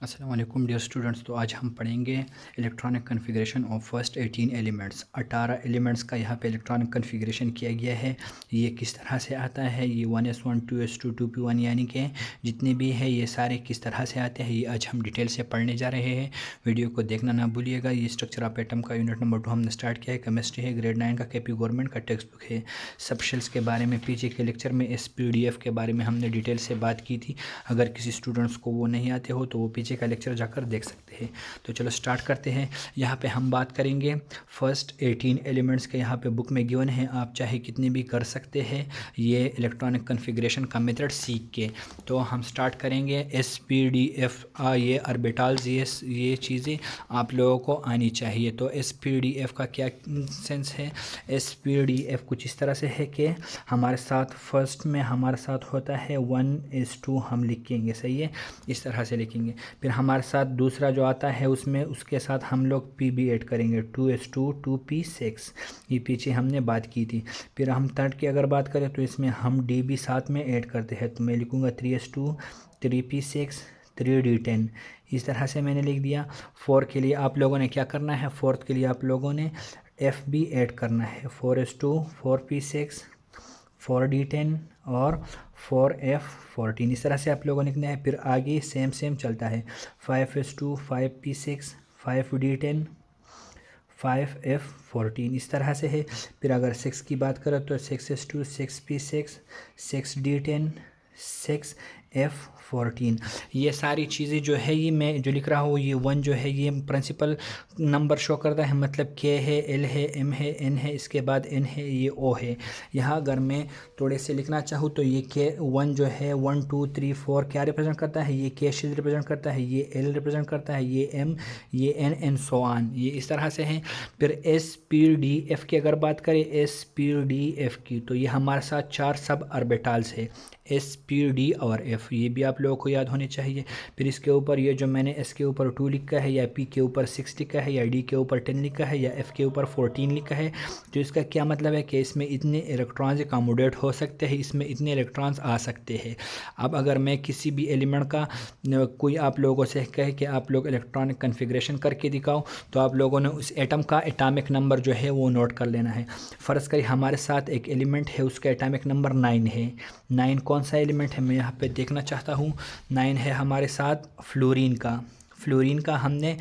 अस्सलाम वालेकुम dear students. तो आज हम पढ़ेंगे electronic configuration of first 18 elements. 18 elements का यहाँ पे इलेक्ट्रॉनिक कन्फिग्रेशन किया गया है। ये किस तरह से आता है, ये 1s1 2s2 2p1 यानी कि जितने भी है ये सारे किस तरह से आते हैं, ये आज हम डिटेल से पढ़ने जा रहे हैं। वीडियो को देखना ना भूलिएगा। ये स्ट्रक्चर ऑफ एटम का यूनिट नंबर 2 हमने स्टार्ट किया है। केमिस्ट्री है, ग्रेड 9 का केपी गवर्नमेंट का टेक्स्ट बुक है। सब शेल्स के बारे में पीछे के लेक्चर में SPDF के बारे में हमने डिटेल से बात की थी। अगर किसी स्टूडेंट्स को वो नहीं आते हो तो वो पीछे का लेक्चर जाकर देख सकते हैं। तो चलो स्टार्ट करते हैं। यहाँ पे हम बात करेंगे फर्स्ट 18 एलिमेंट्स के। यहाँ पे बुक में गिवन है, आप चाहे कितने भी कर सकते हैं ये इलेक्ट्रॉनिक कन्फिग्रेशन का मेथड सीख के। तो हम स्टार्ट करेंगे SPDF। ये ऑर्बिटल्स, ये चीज़ें आप लोगों को आनी चाहिए। तो SPDF का क्या सेंस है? SPDF कुछ इस तरह से है कि हमारे साथ फर्स्ट में हमारे साथ होता है 1s2 हम लिखेंगे, सही है, इस तरह से लिखेंगे। फिर हमारे साथ दूसरा जो आता है उसमें उसके साथ हम लोग P भी ऐड करेंगे, 2s2 2p6, ये पीछे हमने बात की थी। फिर हम थर्ड की अगर बात करें तो इसमें हम D भी साथ में ऐड करते हैं। तो मैं लिखूँगा 3s2 3p6 3d10, इस तरह से मैंने लिख दिया। फोर के लिए आप लोगों ने क्या करना है, फोर्थ के लिए आप लोगों ने F भी ऐड करना है, 4s2 4p6 4d10 और 4f14, इस तरह से आप लोगों ने लिखना है। फिर आगे सेम चलता है, 5s2 5p6 5d10 5f14, इस तरह से है। फिर अगर 6 की बात करें तो 6s2 6p6 6d10 6f14, ये सारी चीज़ें जो है ये मैं जो लिख रहा हूँ, ये 1 जो है ये प्रिंसिपल नंबर शो करता है, मतलब K है, L है, M है, N है, इसके बाद N है, ये O है। यहाँ अगर मैं थोड़े से लिखना चाहूँ तो ये K1 जो है 1 2 3 4 क्या रिप्रेजेंट करता है, ये K शेज रिप्रेजेंट करता है, ये L रिप्रेजेंट करता है, ये M, ये N एंड सो ऑन, ये इस तरह से है। फिर SPDF की अगर बात करें, SPDF की, तो ये हमारे साथ 4 सब ऑर्बिटल्स है, SPD और F, ये भी आप लोगों को याद होने चाहिए। फिर इसके ऊपर ये जो मैंने S के ऊपर 2 लिखा है, या P के ऊपर 6 लिखा है, या D के ऊपर 10 लिखा है, या F के ऊपर 14 लिखा है, तो इसका क्या मतलब है कि इसमें इतने इलेक्ट्रॉन्स अकोमोडेट हो सकते हैं, इसमें इतने इलेक्ट्रॉन्स आ सकते हैं। अब अगर मैं किसी भी एलिमेंट का कोई आप लोगों से कहे कि आप लोग इलेक्ट्रॉनिक कन्फिग्रेशन करके दिखाओ, तो आप लोगों ने उस एटम का एटॉमिक नंबर जो है वो नोट कर लेना है। फ़र्ज़ करिए हमारे साथ एक एलिमेंट है, उसका एटॉमिक नंबर 9 है। 9 कौन सा एलिमेंट है मैं यहाँ पे देखना चाहता हूँ। 9 है हमारे साथ फ्लोरीन का। फ्लोरीन का हमने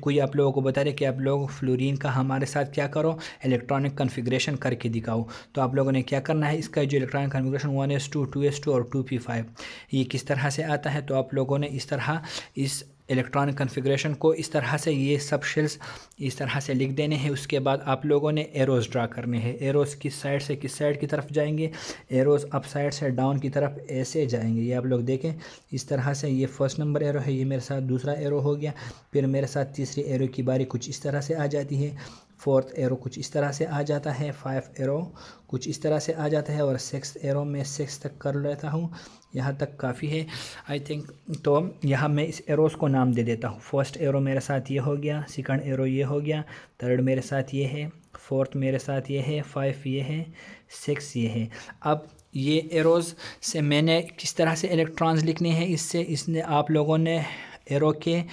कोई आप लोगों को बता रहे कि आप लोग फ्लोरीन का हमारे साथ क्या करो, इलेक्ट्रॉनिक कन्फिग्रेशन करके दिखाओ। तो आप लोगों ने क्या करना है, इसका जो इलेक्ट्रॉनिक कन्फिग्रेशन 1s2 2s2 और 2p5 ये किस तरह से आता है, तो आप लोगों ने इस तरह इस इलेक्ट्रॉनिक कन्फिग्रेशन को इस तरह से ये सब शेल्स इस तरह से लिख देने हैं। उसके बाद आप लोगों ने एरोज़ ड्रा करने हैं। एरोज़ किस साइड से किस साइड की तरफ जाएंगे, एरोज़ अप साइड से डाउन की तरफ ऐसे जाएंगे। ये आप लोग देखें इस तरह से, ये फर्स्ट नंबर एरो है, ये मेरे साथ दूसरा एरो हो गया। फिर मेरे साथ तीसरी एरो की बारी कुछ इस तरह से आ जाती है, फोर्थ एरो कुछ इस तरह से आ जाता है, 5 एरो कुछ इस तरह से आ जाता है, और 6 एरो में 6 तक कर लेता हूँ, यहाँ तक काफ़ी है आई थिंक। तो यहाँ मैं इस एरोज़ को नाम दे देता हूँ। फर्स्ट एरो मेरे साथ ये हो गया, सेकंड एरो ये हो गया, थर्ड मेरे साथ ये है, फोर्थ मेरे साथ ये है, 5 ये है, 6 ये है। अब ये एरोज़ से मैंने किस तरह से इलेक्ट्रॉन्स लिखने हैं, इसने आप लोगों ने एरो के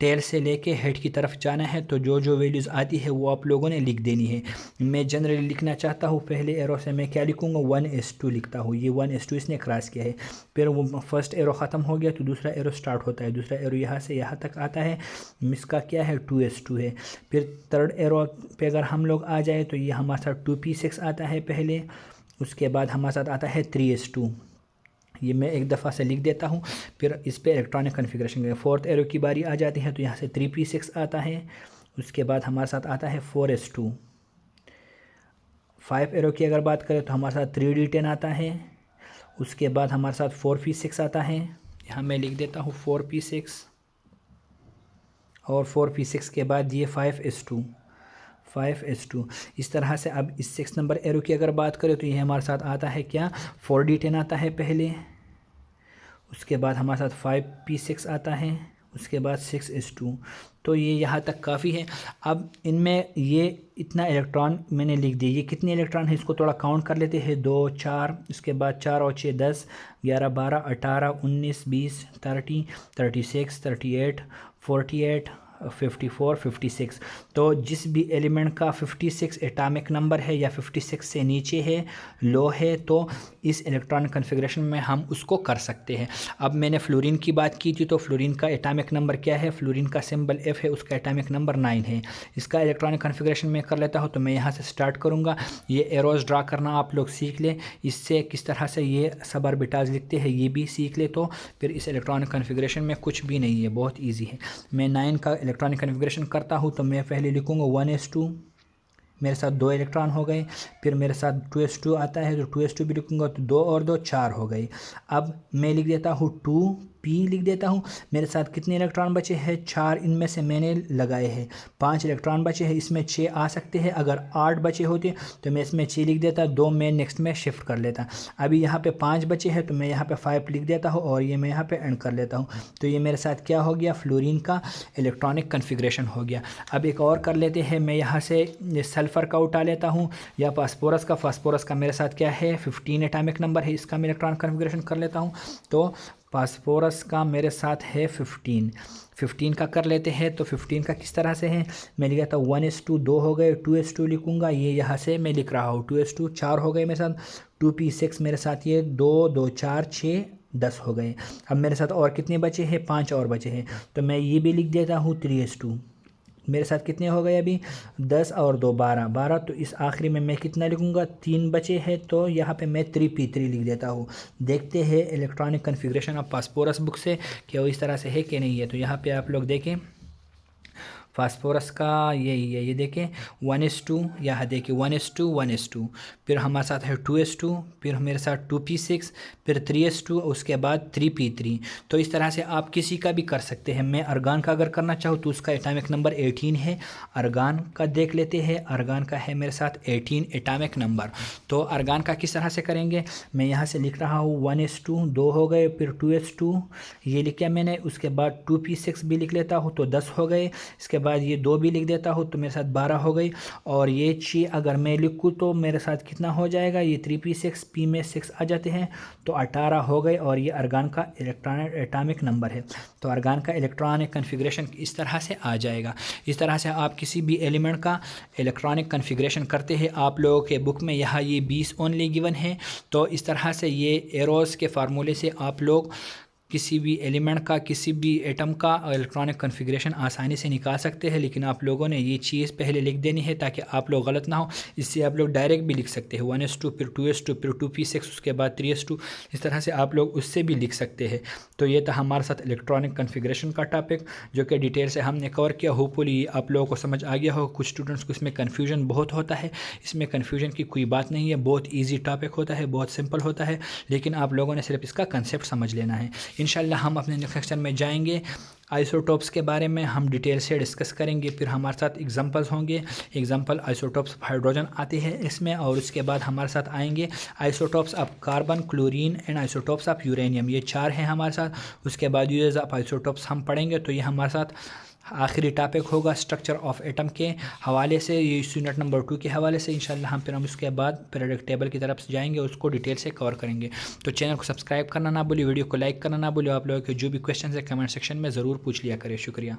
टेल से लेके हेड की तरफ जाना है। तो जो जो वैल्यूज़ आती है वो आप लोगों ने लिख देनी है। मैं जनरली लिखना चाहता हूँ, पहले एरो से मैं क्या लिखूँगा, 1s2 लिखता हूँ। ये 1s2 इसने क्रॉस किया है। फिर वो फर्स्ट एरो ख़त्म हो गया तो दूसरा एरो स्टार्ट होता है। दूसरा एरो यहाँ से यहाँ तक आता है, इसका क्या है, 2s2 है। फिर थर्ड एरो पे अगर हम लोग आ जाए तो ये हमारे साथ 2p6 आता है पहले, उसके बाद हमारे साथ आता है 3s2, ये मैं एक दफ़ा से लिख देता हूँ। फिर इस पर इलेक्ट्रॉनिक कन्फिग्रेशन करें। फोर्थ एरो की बारी आ जाती है तो यहाँ से 3p6 आता है, उसके बाद हमारे साथ आता है 4s2। 5 एरो की अगर बात करें तो हमारे साथ 3d10 आता है, उसके बाद हमारे साथ 4p6 आता है, यहाँ मैं लिख देता हूँ 4p6, और 4p6 के बाद ये 5s2 5s2, इस तरह से। अब इस 6 नंबर एरो की अगर बात करें तो ये हमारे साथ आता है क्या, 4d10 आता है पहले, उसके बाद हमारे साथ 5p6 आता है, उसके बाद 6s2। तो ये यहाँ तक काफ़ी है। अब इनमें ये इतना इलेक्ट्रॉन मैंने लिख दिया। ये कितने इलेक्ट्रॉन है इसको थोड़ा काउंट कर लेते हैं। 2 4, इसके बाद 4 और 6 10, 11 12 18 19 20 30 36 38 48 54 56। तो जिस भी एलिमेंट का 56 एटॉमिक नंबर है या 56 से नीचे है, लो है, तो इस इलेक्ट्रॉनिक कन्फिग्रेशन में हम उसको कर सकते हैं। अब मैंने फ्लोरीन की बात की थी, तो फ्लोरीन का एटॉमिक नंबर क्या है? फ्लोरीन का सिंबल F है, उसका एटॉमिक नंबर 9 है। इसका इलेक्ट्रॉनिक कन्फिग्रेशन में कर लेता हूँ। तो मैं यहाँ से स्टार्ट करूँगा। ये एरोज ड्रा करना आप लोग सीख लें, इससे किस तरह से ये सब ऑर्बिटल्स लिखते हैं ये भी सीख ले, तो फिर इस इलेक्ट्रॉनिक कन्फिग्रेशन में कुछ भी नहीं है, बहुत ईजी है। मैं 9 का इलेक्ट्रॉनिक कन्फिग्रेशन करता हूँ। तो मैं पहले लिखूँगा 1s2, मेरे साथ 2 इलेक्ट्रॉन हो गए। फिर मेरे साथ 2s2 आता है, तो 2s2 भी लिखूँगा, तो 2 और 2 4 हो गए। अब मैं लिख देता हूँ 2p लिख देता हूँ। मेरे साथ कितने इलेक्ट्रॉन बचे हैं? 4, इनमें से मैंने लगाए हैं। 5 इलेक्ट्रॉन बचे हैं, इसमें 6 आ सकते हैं। अगर 8 बचे होते तो मैं इसमें 6 लिख देता, 2 मैं नेक्स्ट में शिफ्ट कर लेता। अभी यहाँ पे 5 बचे हैं, तो मैं यहाँ पे 5 लिख देता हूँ और ये मैं यहाँ पे एंड कर लेता हूँ। तो ये मेरे साथ क्या हो गया? फ्लोरीन का इलेक्ट्रॉनिक कन्फिग्रेशन हो गया। अब एक और कर लेते हैं। मैं यहाँ से सल्फ़र का उठा लेता हूँ या फास्फोरस का। फास्फोरस का मेरे साथ क्या है? 15 एटॉमिक नंबर है, इसका मैं इलेक्ट्रॉनिक कन्फिग्रेशन कर लेता हूँ। तो फास्फोरस का मेरे साथ है 15 का कर लेते हैं। तो 15 का किस तरह से है? मैं लिखा था 1s2, 2 हो गए, 2s2 लिखूँगा, ये यहाँ से मैं लिख रहा हूँ 2s2, 4 हो गए मेरे साथ, 2p6 मेरे साथ, ये 2 2 4 6 10 हो गए। अब मेरे साथ और कितने बचे हैं? 5 और बचे हैं। तो मैं ये भी लिख देता हूँ 3s2। मेरे साथ कितने हो गए अभी? 10 और 2 12 12। तो इस आखिरी में मैं कितना लिखूँगा? 3 बचे हैं, तो यहाँ पे मैं 3p3 लिख देता हूँ। देखते हैं electronic configuration of phosphorus book से कि वो इस तरह से है कि नहीं है। तो यहाँ पे आप लोग देखें फास्फोरस का यही है, ये देखें 1s2, यहाँ देखिए 1s2 1s2, फिर हमारे साथ है 2s2, फिर मेरे साथ 2p6, फिर 3s2, उसके बाद 3p3। तो इस तरह से आप किसी का भी कर सकते हैं। मैं अर्गान का अगर करना चाहूँ तो उसका एटॉमिक नंबर 18 है। अर्गान का देख लेते हैं। अर्गान का है मेरे साथ 18 एटॉमिक नंबर। तो अर्गान का किस तरह से करेंगे? मैं यहाँ से लिख रहा हूँ 1s2, 2 हो गए, फिर 2s2 ये लिखा मैंने, उसके बाद 2p6 भी लिख लेता हूँ, तो 10 हो गए। इसके बाद ये 2 भी लिख देता हूँ, तो मेरे साथ 12 हो गई। और ये 6 अगर मैं लिखूँ तो मेरे साथ कितना हो जाएगा? ये 3p6, p में 6 आ जाते हैं, तो 18 हो गए। और ये अर्गान का इलेक्ट्रॉनिक एटॉमिक नंबर है। तो अर्गान का इलेक्ट्रॉनिक कन्फिग्रेशन इस तरह से आ जाएगा। इस तरह से आप किसी भी एलिमेंट का इलेक्ट्रॉनिक कन्फिग्रेशन करते हैं। आप लोगों के बुक में यहाँ ये 20 ओनली गिवन है। तो इस तरह से ये एरोस के फार्मूले से आप लोग किसी भी एलिमेंट का, किसी भी एटम का इलेक्ट्रॉनिक कन्फिग्रेशन आसानी से निकाल सकते हैं। लेकिन आप लोगों ने ये चीज़ पहले लिख देनी है ताकि आप लोग गलत ना हो। इससे आप लोग डायरेक्ट भी लिख सकते हैं 1s2, फिर 2s2, फिर 2p6, उसके बाद 3s2। इस तरह से आप लोग उससे भी लिख सकते हैं। तो ये था हमारे साथ इलेक्ट्रॉनिक कन्फिग्रेशन का टॉपिक, जो कि डिटेल से हमने कवर किया। होपफुली आप लोगों को समझ आ गया हो। कुछ स्टूडेंट्स को इसमें कन्फ्यूजन बहुत होता है। इसमें कन्फ्यूजन की कोई बात नहीं है, बहुत ईजी टॉपिक होता है, बहुत सिंपल होता है। लेकिन आप लोगों ने सिर्फ इसका कंसेप्ट समझ लेना है। इंशाल्लाह हम अपने नेक्स्ट सेक्शन में जाएंगे, आइसोटोप्स के बारे में हम डिटेल से डिस्कस करेंगे। फिर हमारे साथ एग्जांपल्स होंगे, एग्जांपल आइसोटोप्स ऑफ हाइड्रोजन आते हैं इसमें। और उसके बाद हमारे साथ आएंगे isotopes of carbon, chlorine and isotopes of uranium. ये 4 हैं हमारे साथ। उसके बाद यूजेस ऑफ आइसोटोप्स हम पढ़ेंगे। तो ये हमारे साथ आखिरी टॉपिक होगा स्ट्रक्चर ऑफ एटम के हवाले से, ये यूनिट नंबर 2 के हवाले से। इंशाल्लाह हम उसके बाद पीरियोडिक टेबल की तरफ से जाएंगे, उसको डिटेल से कवर करेंगे। तो चैनल को सब्सक्राइब करना ना भूलिए, वीडियो को लाइक करना ना भूलिए। आप लोगों के जो भी क्वेश्चन है कमेंट सेक्शन में ज़रूर पूछ लिया करें। शुक्रिया।